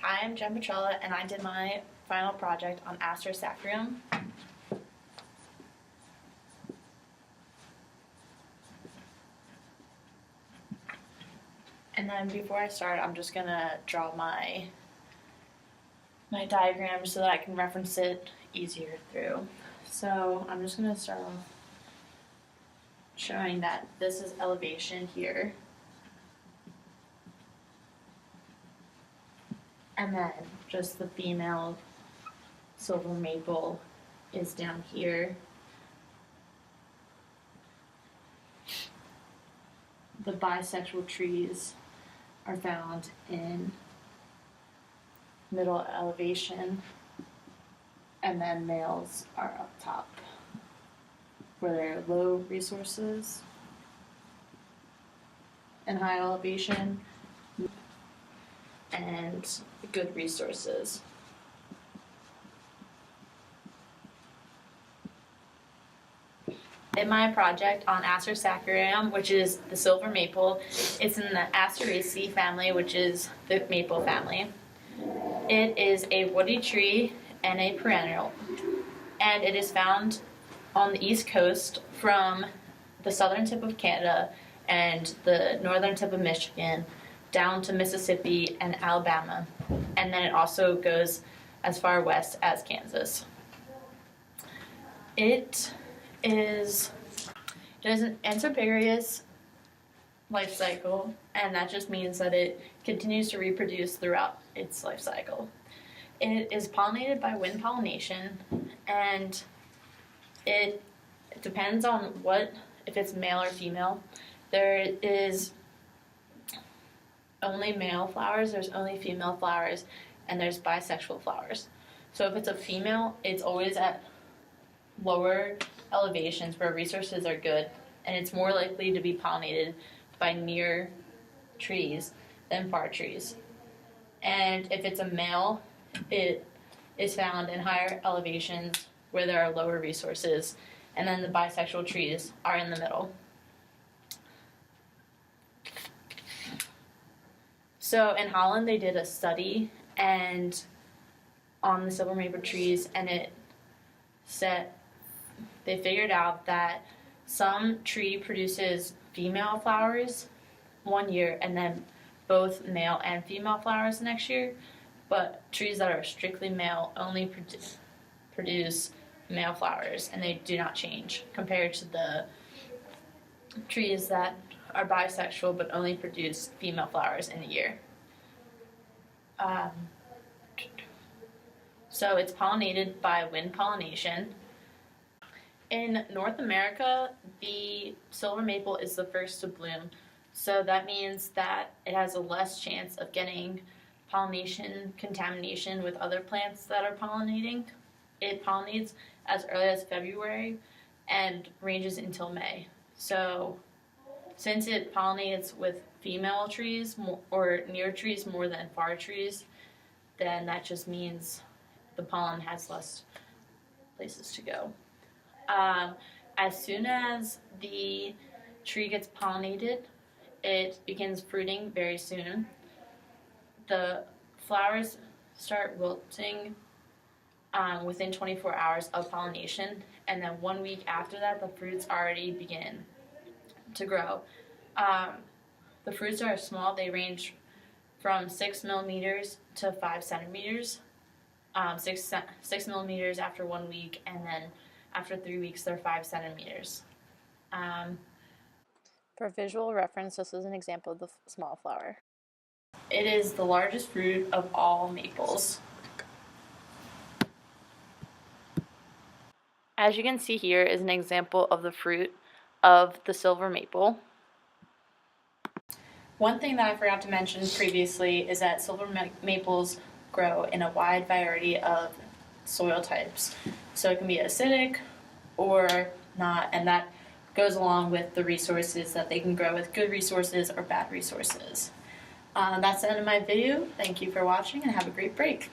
Hi, I'm Jen Petrella, and I did my final project on Acer Saccharum. And then before I start, I'm just gonna draw my diagram so that I can reference it easier through. So I'm just gonna start off showing that this is elevation here. And then just the female silver maple is down here. The bisexual trees are found in middle elevation, and then males are up top where there are low resources and high elevation and good resources. In my project on Acer Saccharum, which is the silver maple, it's in the Aceraceae family, which is the maple family. It is a woody tree and a perennial, and it is found on the east coast from the southern tip of Canada and the northern tip of Michigan down to Mississippi and Alabama, and then it also goes as far west as Kansas. It is an enteroperious life cycle, and that just means that it continues to reproduce throughout its life cycle. It is pollinated by wind pollination, and it depends on if it's male or female. There is only male flowers, there's only female flowers, and there's bisexual flowers. So if it's a female, it's always at lower elevations where resources are good, and it's more likely to be pollinated by near trees than far trees. And if it's a male, it is found in higher elevations where there are lower resources, and then the bisexual trees are in the middle. So in Holland, they did a study on the silver maple trees, and they figured out that some tree produces female flowers one year and then both male and female flowers the next year, but trees that are strictly male only produce male flowers, and they do not change compared to the trees that are bisexual but only produce female flowers in a year. So it's pollinated by wind pollination. In North America, the silver maple is the first to bloom, so that means that it has a less chance of getting pollination contamination with other plants that are pollinating. It pollinates as early as February and ranges until May. So since it pollinates with female trees or near trees more than far trees, then that just means the pollen has less places to go. As soon as the tree gets pollinated, it begins fruiting very soon. The flowers start wilting within 24 hours of pollination, and then 1 week after that, the fruits already begin to grow. The fruits are small. They range from 6 millimeters to 5 centimeters. 6 millimeters after 1 week, and then after 3 weeks, they're 5 centimeters. For visual reference, this is an example of the small flower. It is the largest fruit of all maples. As you can see here is an example of the fruit of the silver maple. One thing that I forgot to mention previously is that silver maples grow in a wide variety of soil types. So it can be acidic or not, and that goes along with the resources that they can grow with, good resources or bad resources. That's the end of my video. Thank you for watching, and have a great break.